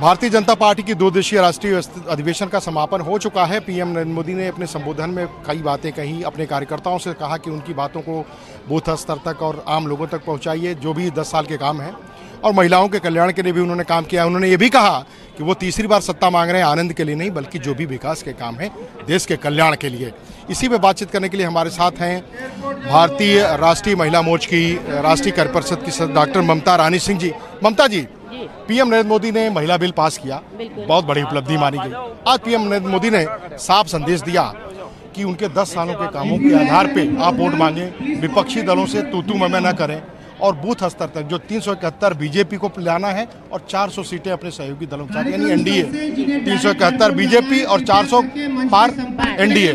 Bharatiya Janata party की 2 दिवसीय राष्ट्रीय अधिवेशन का समापन हो चुका है। पीएम नरेंद्र मोदी ने अपने संबोधन में कई बातें कही, अपने कार्यकर्ताओं से कहा कि उनकी बातों को बूथ स्तर तक और आम लोगों तक पहुंचाइए, जो भी 10 साल के काम हैं। और महिलाओं के कल्याण के लिए भी उन्होंने काम किया। उन्होंने ये भी कहा कि वो तीसरी बार सत्ता मांग रहे हैं आनंद के लिए नहीं, बल्कि जो भी विकास के काम हैं देश के कल्याण के लिए। इसी पे बातचीत करने के लिए हमारे साथ हैं भारतीय राष्ट्रीय महिला मोर्चा की राष्ट्रीय कार्यपरिषद की सदस्य डॉक्टर ममता रानी सिंह जी। ममता जी, पीएम नरेंद्र मोदी ने महिला बिल पास किया, बहुत बड़ी उपलब्धि मानी गई। आज पीएम नरेंद्र मोदी ने साफ संदेश दिया कि उनके 10 सालों के कामों के आधार पे आप वोट मांगे, विपक्षी दलों से तू मैं न करें और बूथ स्तर तक जो 371 बीजेपी को लाना है और 400 सीटें अपने सहयोगी दलों के साथ, यानी एनडीए 371 बीजेपी और 400 पार एनडीए।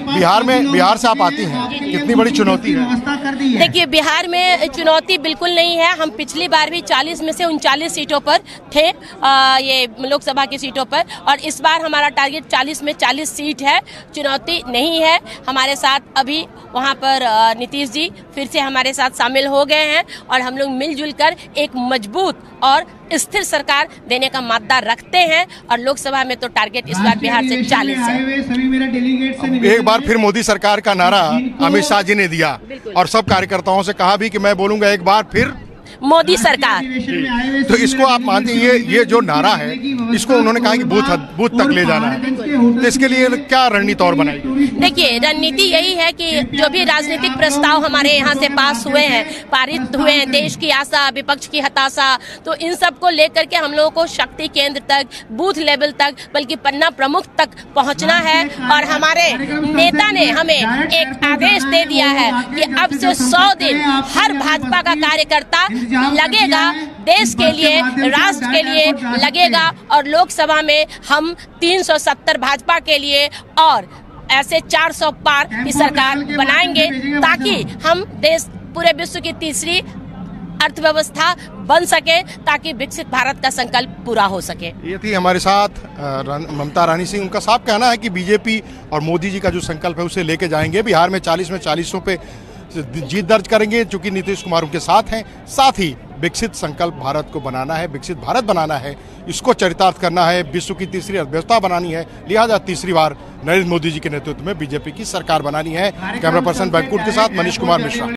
बिहार से आप आती हैं, कितनी बड़ी चुनौती है? देखिए, बिहार में चुनौती बिल्कुल नहीं है। हम पिछली बार भी 40 में से 39 सीटों पर थे, ये लोकसभा की सीटों पर, और इस बार हमारा टारगेट 40 में 40 सीट है। चुनौती नहीं है। हमारे साथ अभी वहाँ पर नीतीश जी फिर से हमारे साथ शामिल हो गए हैं और हम लोग मिलजुल कर एक मजबूत और स्थिर सरकार देने का मादा रखते हैं। और लोकसभा में तो टारगेट इस बार बिहार से 40 है। एक बार फिर मोदी सरकार का नारा अमित शाह जी ने दिया और सब कार्यकर्ताओं से कहा भी कि मैं बोलूंगा एक बार फिर मोदी सरकार। तो इसको आप मानते हैं, ये जो नारा है, इसको उन्होंने कहा कि बूथ तक ले जाना है, तो इसके लिए क्या रणनीति और बनाई? देखिए, रणनीति यही है कि जो भी राजनीतिक प्रस्ताव हमारे यहाँ से पास हुए हैं, पारित हुए हैं, देश की आशा विपक्ष की हताशा, तो इन सब को लेकर के हम लोगों को शक्ति केंद्र तक, बूथ लेवल तक, बल्कि पन्ना प्रमुख तक पहुँचना है। और हमारे नेता ने हमें एक आदेश दे दिया है कि अब से 100 दिन हर भाजपा का कार्यकर्ता लगेगा, देश के लिए, राष्ट्र के लिए लगेगा। और लोकसभा में हम 370 भाजपा के लिए और ऐसे 400 पार की सरकार बनाएंगे, ताकि हम देश पूरे विश्व की तीसरी अर्थव्यवस्था बन सके, ताकि विकसित भारत का संकल्प पूरा हो सके। ये थी हमारे साथ ममता रानी सिंह। उनका साफ कहना है कि बीजेपी और मोदी जी का जो संकल्प है उसे लेके जाएंगे। बिहार में 40 में 40 पे जीत दर्ज करेंगे, चूंकि नीतीश कुमार उनके साथ हैं। साथ ही विकसित संकल्प भारत को बनाना है, विकसित भारत बनाना है, इसको चरितार्थ करना है, विश्व की तीसरी अर्थव्यवस्था बनानी है। लिहाजा तीसरी बार नरेंद्र मोदी जी के नेतृत्व में बीजेपी की सरकार बनानी है। कैमरा पर्सन बैंकुट के साथ मनीष कुमार मिश्रा।